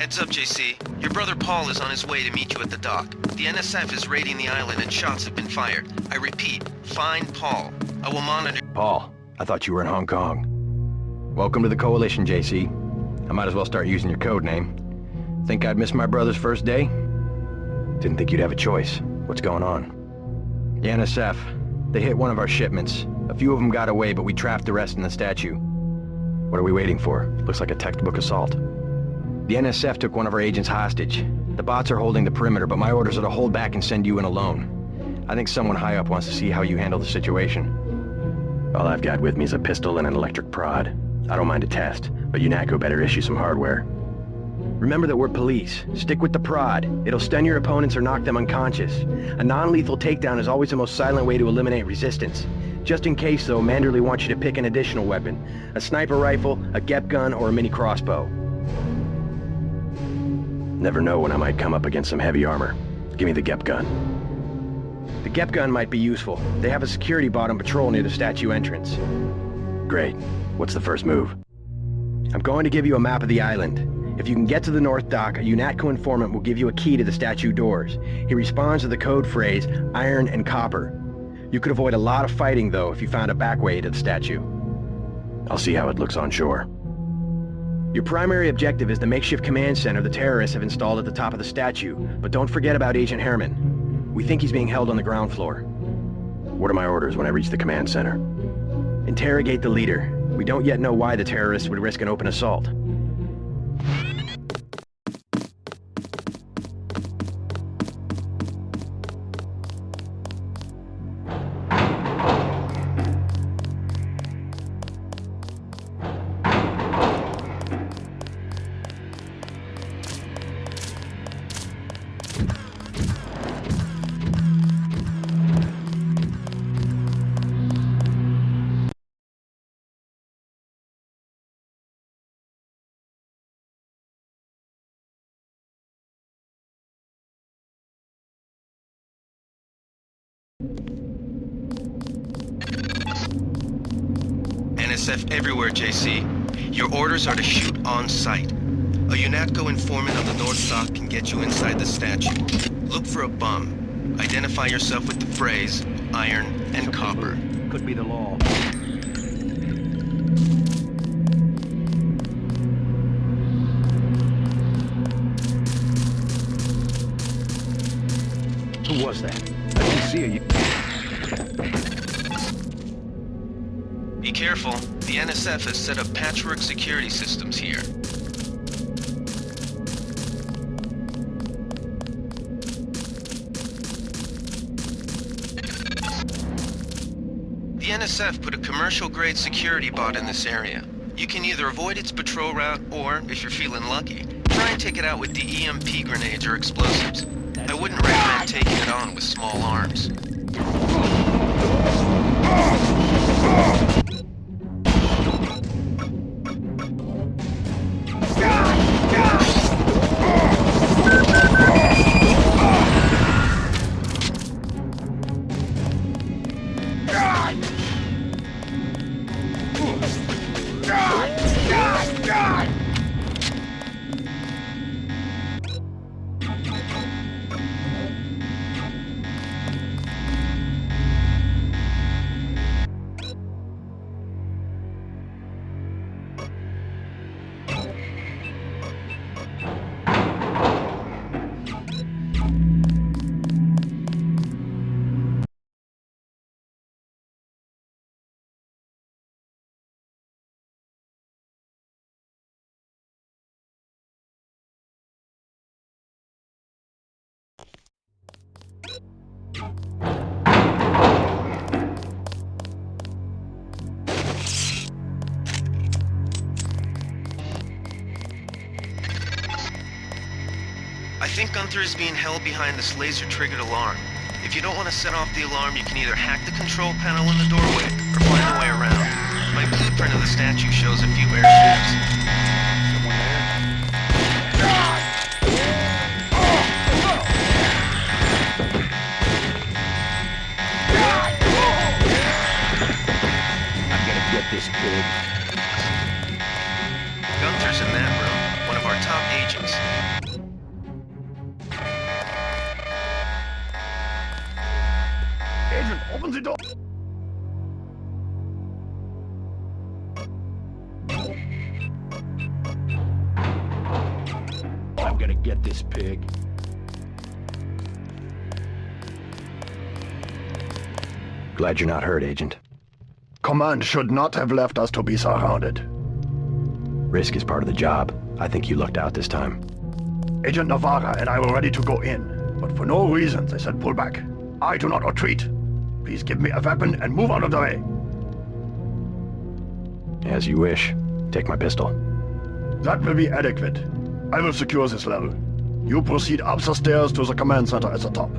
Heads up, JC. Your brother Paul is on his way to meet you at the dock. The NSF is raiding the island and shots have been fired. I repeat, find Paul. I will monitor— Paul, I thought you were in Hong Kong. Welcome to the Coalition, JC. I might as well start using your code name. Think I'd miss my brother's first day? Didn't think you'd have a choice. What's going on? The NSF. They hit one of our shipments. A few of them got away, but we trapped the rest in the statue. What are we waiting for? Looks like a textbook assault. The NSF took one of our agents hostage. The bots are holding the perimeter, but my orders are to hold back and send you in alone. I think someone high up wants to see how you handle the situation. All I've got with me is a pistol and an electric prod. I don't mind a test, but UNATCO better issue some hardware. Remember that we're police. Stick with the prod. It'll stun your opponents or knock them unconscious. A non-lethal takedown is always the most silent way to eliminate resistance. Just in case, though, Manderley wants you to pick an additional weapon. A sniper rifle, a GEP gun, or a mini crossbow. Never know when I might come up against some heavy armor. Give me the GEP gun. The GEP gun might be useful. They have a security bot on patrol near the statue entrance. Great. What's the first move? I'm going to give you a map of the island. If you can get to the North Dock, a UNATCO informant will give you a key to the statue doors. He responds to the code phrase, iron and copper. You could avoid a lot of fighting, though, if you found a back way to the statue. I'll see how it looks on shore. Your primary objective is the makeshift command center the terrorists have installed at the top of the statue, but don't forget about Agent Herman. We think he's being held on the ground floor. What are my orders when I reach the command center? Interrogate the leader. We don't yet know why the terrorists would risk an open assault. NSF everywhere, JC. Your orders are to shoot on sight. A UNATCO informant on the North Dock can get you inside the statue. Look for a bum. Identify yourself with the phrase, iron and copper. Could be the law. Who was that? I didn't see you. Be careful. The NSF has set up patchwork security systems here. The NSF put a commercial-grade security bot in this area. You can either avoid its patrol route, or, if you're feeling lucky, try and take it out with the EMP grenades or explosives. I wouldn't recommend taking it on with small arms. I think Gunther is being held behind this laser-triggered alarm. If you don't want to set off the alarm, you can either hack the control panel in the doorway, or find a way around. My blueprint of the statue shows a few airships. Someone I'm gonna get this pig. Gunther's in that room, one of our top agents. I'm gonna get this pig. Glad you're not hurt, Agent. Command should not have left us to be surrounded. Risk is part of the job. I think you lucked out this time. Agent Navarra and I were ready to go in, but for no reason they said pull back. I do not retreat. Please give me a weapon and move out of the way. As you wish. Take my pistol. That will be adequate. I will secure this level. You proceed up the stairs to the command center at the top.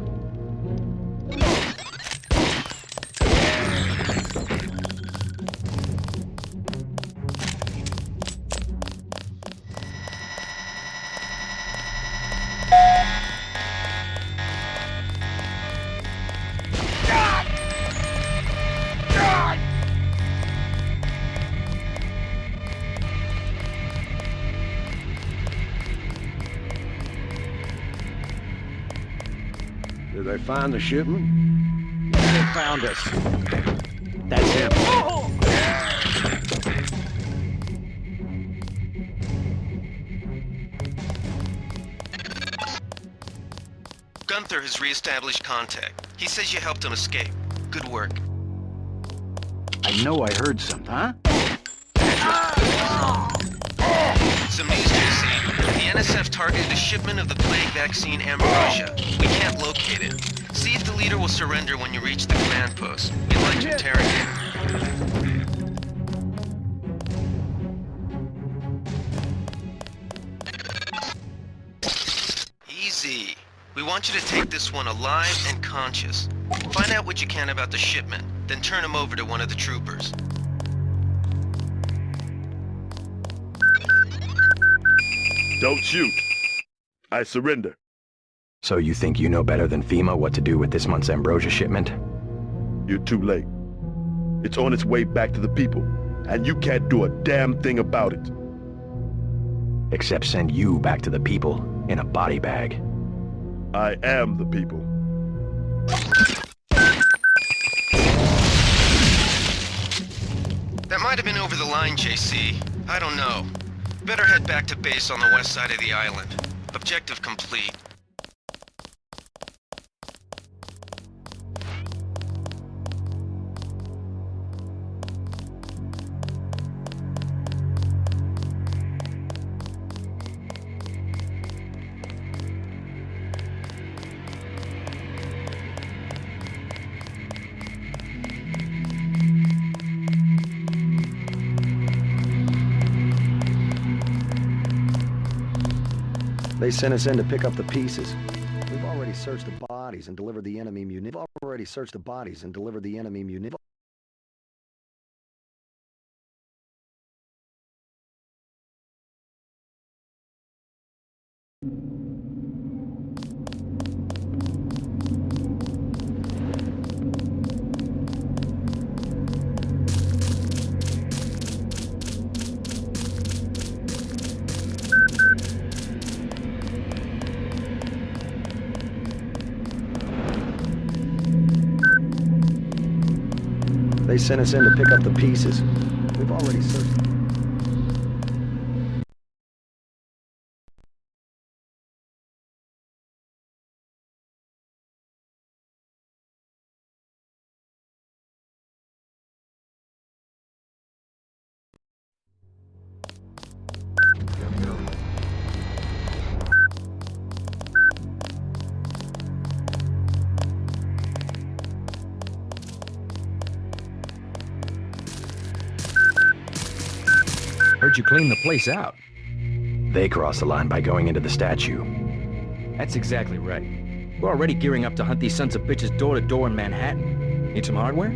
Did they find the shipment? They found us. That's him. Gunther has re-established contact. He says you helped him escape. Good work. I know I heard something, huh? Some news, JC. The NSF targeted a shipment of the plague vaccine Ambrosia. We can't locate it. See if the leader will surrender when you reach the command post. We'd like to interrogate him. Easy. We want you to take this one alive and conscious. Find out what you can about the shipment, then turn him over to one of the troopers. Don't shoot. I surrender. So you think you know better than FEMA what to do with this month's Ambrosia shipment? You're too late. It's on its way back to the people, and you can't do a damn thing about it. Except send you back to the people in a body bag. I am the people. That might have been over the line, JC. I don't know. Better head back to base on the west side of the island. Objective complete. They sent us in to pick up the pieces. We've already searched the bodies and delivered the enemy munitions. They sent us in to pick up the pieces. We've already searched. Heard you clean the place out. They crossed the line by going into the statue. That's exactly right. We're already gearing up to hunt these sons of bitches door to door in Manhattan. Need some hardware?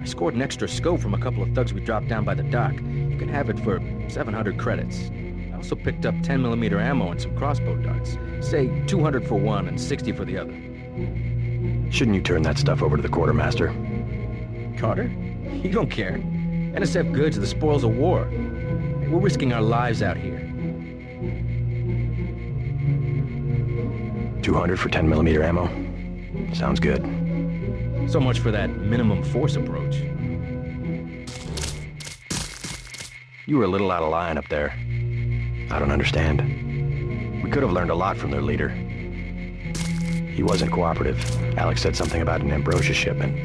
I scored an extra scope from a couple of thugs we dropped down by the dock. You can have it for 700 credits. I also picked up 10mm ammo and some crossbow darts. Say 200 for one and 60 for the other. Shouldn't you turn that stuff over to the quartermaster? Carter? You don't care. NSF goods are the spoils of war. We're risking our lives out here. 200 for 10mm ammo? Sounds good. So much for that minimum force approach. You were a little out of line up there. I don't understand. We We could have learned a lot from their leader. He wasn't cooperative. Alex said something about an ambrosia shipment.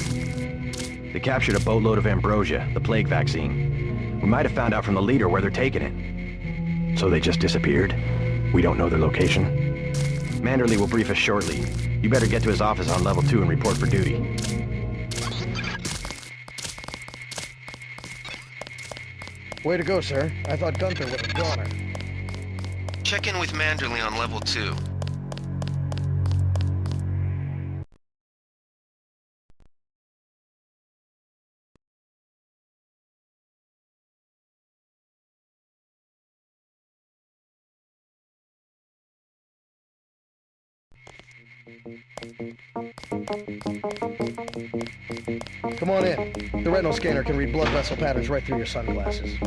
They captured a boatload of ambrosia, the plague vaccine. We might have found out from the leader where they're taking it. So they just disappeared? We don't know their location? Manderley will brief us shortly. You better get to his office on level 2 and report for duty. Way to go, sir. I thought Gunther was a goner. Check in with Manderley on level 2. Come on in. The retinal scanner can read blood vessel patterns right through your sunglasses.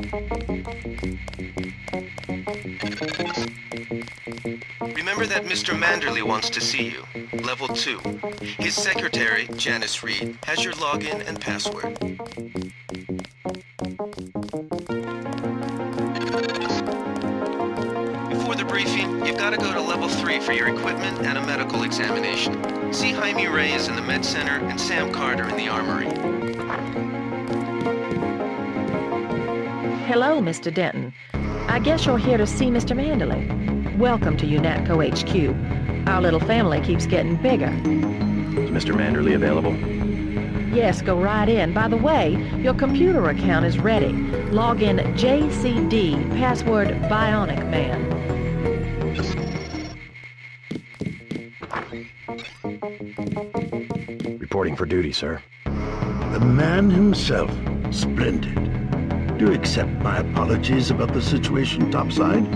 Remember that Mr. Manderley wants to see you. Level 2. His secretary, Janice Reed, has your login and password. Before the briefing, you've got to go to level 3 for your equipment and a medical examination. See Jaime Reyes in the med center and Sam Carter in the armory. Hello, Mr. Denton. I guess you're here to see Mr. Manderley. Welcome to UNATCO HQ. Our little family keeps getting bigger. Is Mr. Manderley available? Yes, go right in. By the way, your computer account is ready. Log in JCD, password Bionic Man. Reporting for duty, sir. The man himself. Splendid. Do you accept my apologies about the situation topside?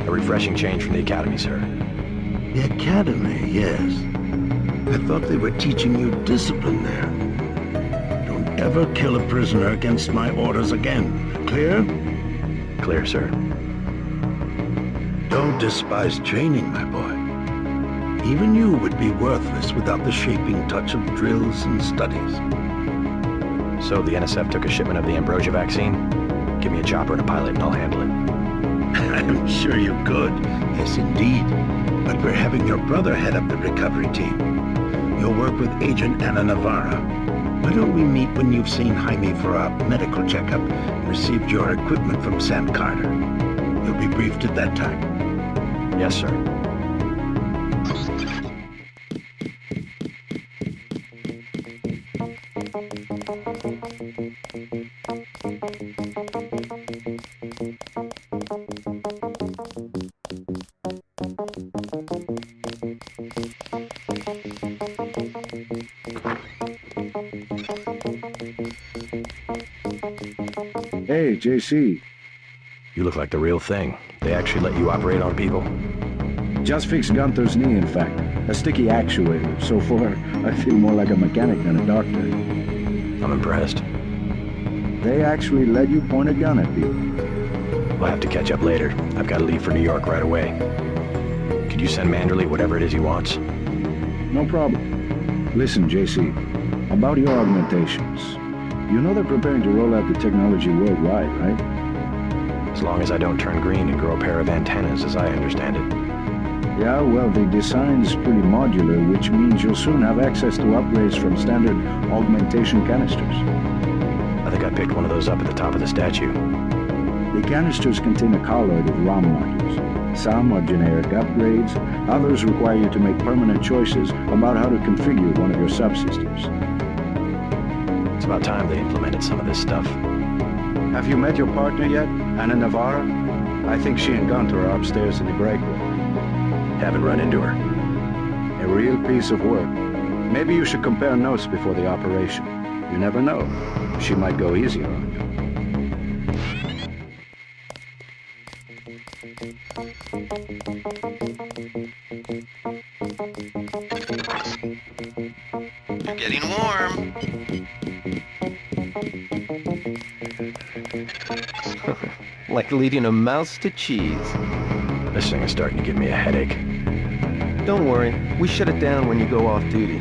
A refreshing change from the academy, sir. The academy, yes. I thought they were teaching you discipline there. Don't ever kill a prisoner against my orders again. Clear? Clear, sir. Don't despise training, my boy. Even you would be worthless without the shaping touch of drills and studies. So the NSF took a shipment of the ambrosia vaccine? Give me a chopper and a pilot and I'll handle it. I'm sure you could. Yes, indeed. But we're having your brother head up the recovery team. You'll work with Agent Ana Navarra. Why don't we meet when you've seen Jaime for a medical checkup and received your equipment from Sam Carter? You'll be briefed at that time. Yes, sir. Hey, JC. You look like the real thing. They actually let you operate on people? Just fixed Gunther's knee, in fact. A sticky actuator. So far, I feel more like a mechanic than a doctor. I'm impressed. They actually let you point a gun at people. We'll have to catch up later. I've got to leave for New York right away. Could you send Manderley whatever it is he wants? No problem. Listen, JC, about your augmentations. You know they're preparing to roll out the technology worldwide, right? As long as I don't turn green and grow a pair of antennas, as I understand it. Yeah, well, the design's pretty modular, which means you'll soon have access to upgrades from standard augmentation canisters. I think I picked one of those up at the top of the statue. The canisters contain a colloid of ROM modules. Some are generic upgrades, others require you to make permanent choices about how to configure one of your subsystems. It's about time they implemented some of this stuff. Have you met your partner yet, Ana Navarra? I think she and Gunther are upstairs in the break room. Haven't run into her. A real piece of work. Maybe you should compare notes before the operation. You never know. She might go easier on you. You're getting warm. Like leading a mouse to cheese. This thing is starting to give me a headache. Don't worry, we shut it down when you go off duty.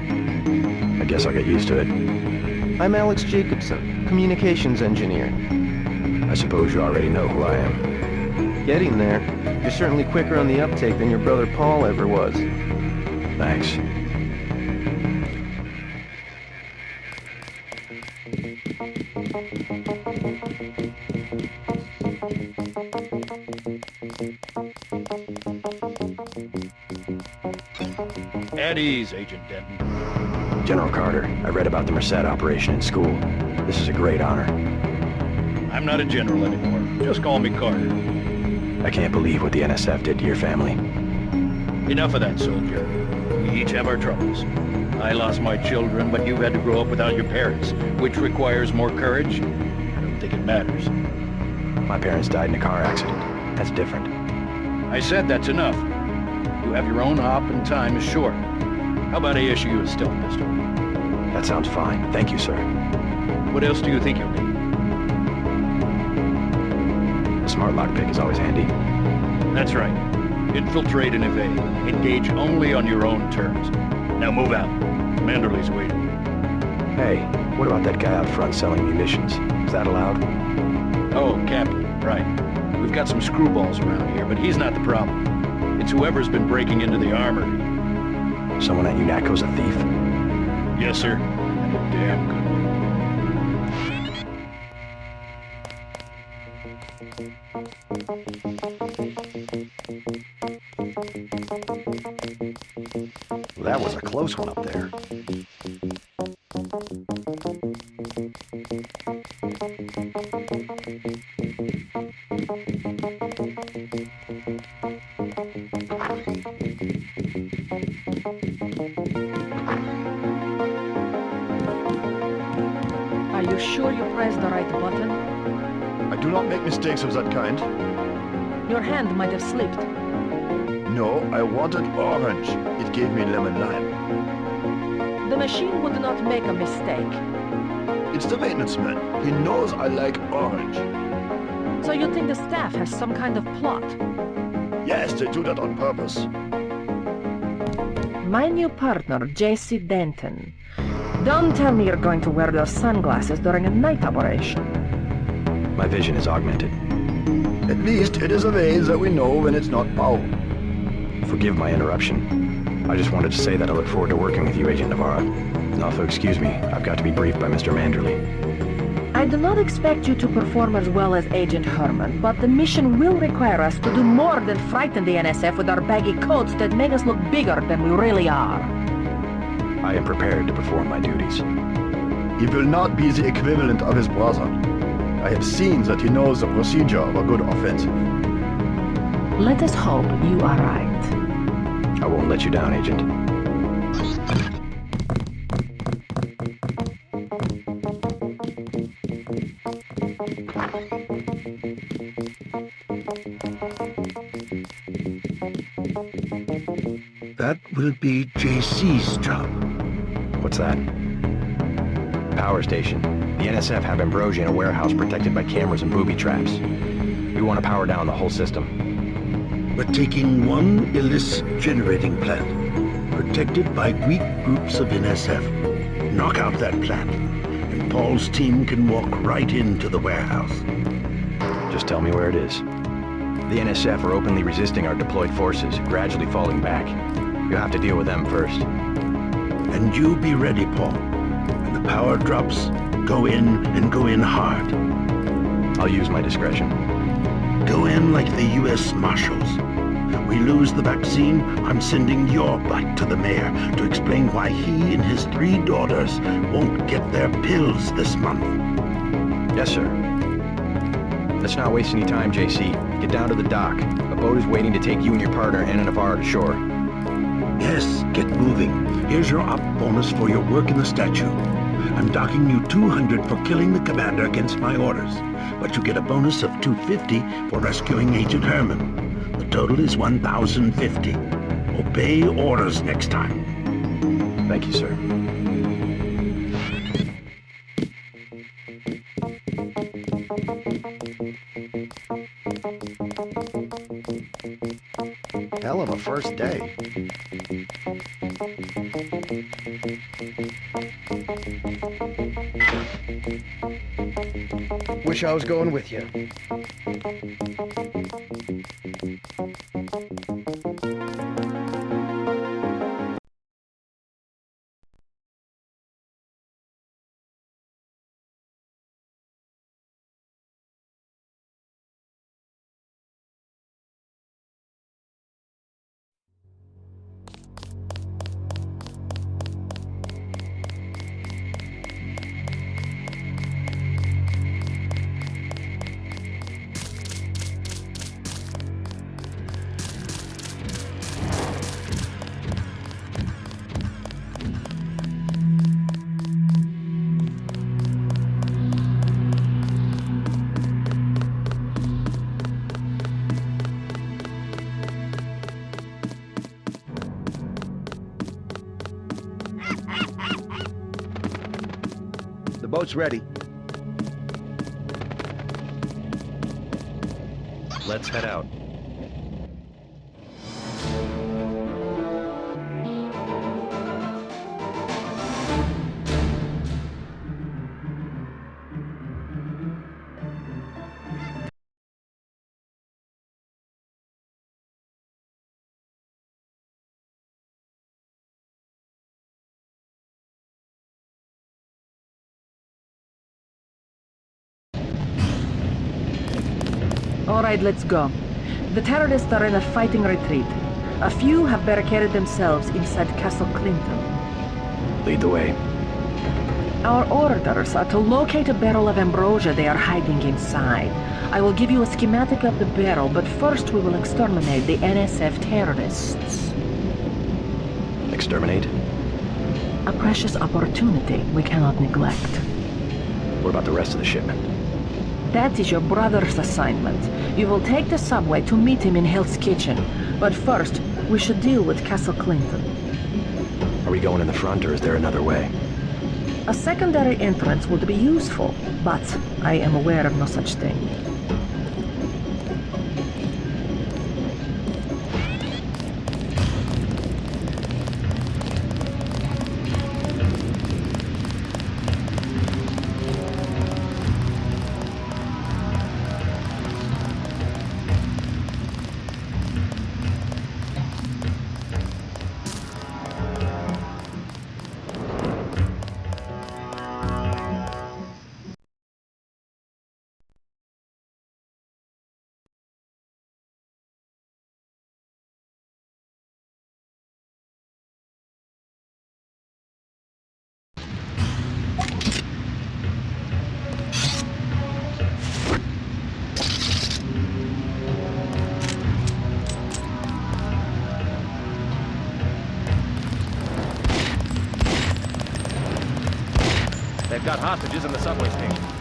I guess I'll get used to it. I'm Alex Jacobson, communications engineer. I suppose you already know who I am. Getting there. You're certainly quicker on the uptake than your brother Paul ever was. Thanks. At ease, Agent Denton. General Carter, I read about the Merced operation in school. This is a great honor. I'm not a general anymore. Just call me Carter. I can't believe what the NSF did to your family. Enough of that, soldier. We each have our troubles. I lost my children, but you've had to grow up without your parents, which requires more courage. I don't think it matters. My parents died in a car accident. That's different. I said that's enough. You have your own hop and time is short. How about I issue you a stealth pistol? That sounds fine. Thank you, sir. What else do you think you'll need? A smart lockpick is always handy. That's right. Infiltrate and evade. Engage only on your own terms. Now move out. Manderley's waiting. Hey, what about that guy out front selling munitions? Is that allowed? Oh, Captain, right. We've got some screwballs around here, but he's not the problem. It's whoever's been breaking into the armory. Someone at UNATCO's a thief? Yes, sir. And a damn good one. That was a close one up there. Are you sure you pressed the right button? I do not make mistakes of that kind. Your hand might have slipped. No, I wanted orange. It gave me lemon lime. The machine would not make a mistake. It's the maintenance man. He knows I like orange. So you think the staff has some kind of plot? Yes, they do that on purpose. My new partner, J.C. Denton. Don't tell me you're going to wear those sunglasses during a night operation. My vision is augmented. At least it is a way that we know when it's not Paul. Forgive my interruption. I just wanted to say that I look forward to working with you, Agent Navarra. And also excuse me, I've got to be briefed by Mr. Manderley. I do not expect you to perform as well as Agent Herman, but the mission will require us to do more than frighten the NSF with our baggy coats that make us look bigger than we really are. I am prepared to perform my duties. He will not be the equivalent of his brother. I have seen that he knows the procedure of a good offensive. Let us hope you are right. I won't let you down, Agent. That will be JC's job. What's that? Power station. The NSF have Ambrosia in a warehouse protected by cameras and booby traps. We want to power down the whole system. We're taking one illicit generating plant, protected by weak groups of NSF. Knock out that plant, and Paul's team can walk right into the warehouse. Just tell me where it is. The NSF are openly resisting our deployed forces, gradually falling back. You'll have to deal with them first. And you be ready, Paul. When the power drops, go in and go in hard. I'll use my discretion. Go in like the U.S. Marshals. We lose the vaccine, I'm sending your butt to the mayor to explain why he and his 3 daughters won't get their pills this month. Yes, sir. Let's not waste any time, JC. Get down to the dock. A boat is waiting to take you and your partner, Anna Navarro, to shore. Yes, get moving. Here's your op bonus for your work in the statue. I'm docking you 200 for killing the commander against my orders, but you get a bonus of 250 for rescuing Agent Herman. The total is 1,050. Obey orders next time. Thank you, sir. Hell of a first day. Wish I was going with you. it's ready. Let's head out. All right, let's go. The terrorists are in a fighting retreat. A few have barricaded themselves inside Castle Clinton. Lead the way. Our orders are to locate a barrel of ambrosia they are hiding inside. I will give you a schematic of the barrel, but first we will exterminate the NSF terrorists. Exterminate? A precious opportunity we cannot neglect. What about the rest of the shipment? That is your brother's assignment. You will take the subway to meet him in Hell's Kitchen. But first, we should deal with Castle Clinton. Are we going in the front, or is there another way? A secondary entrance would be useful, but I am aware of no such thing. They've got hostages in the subway station.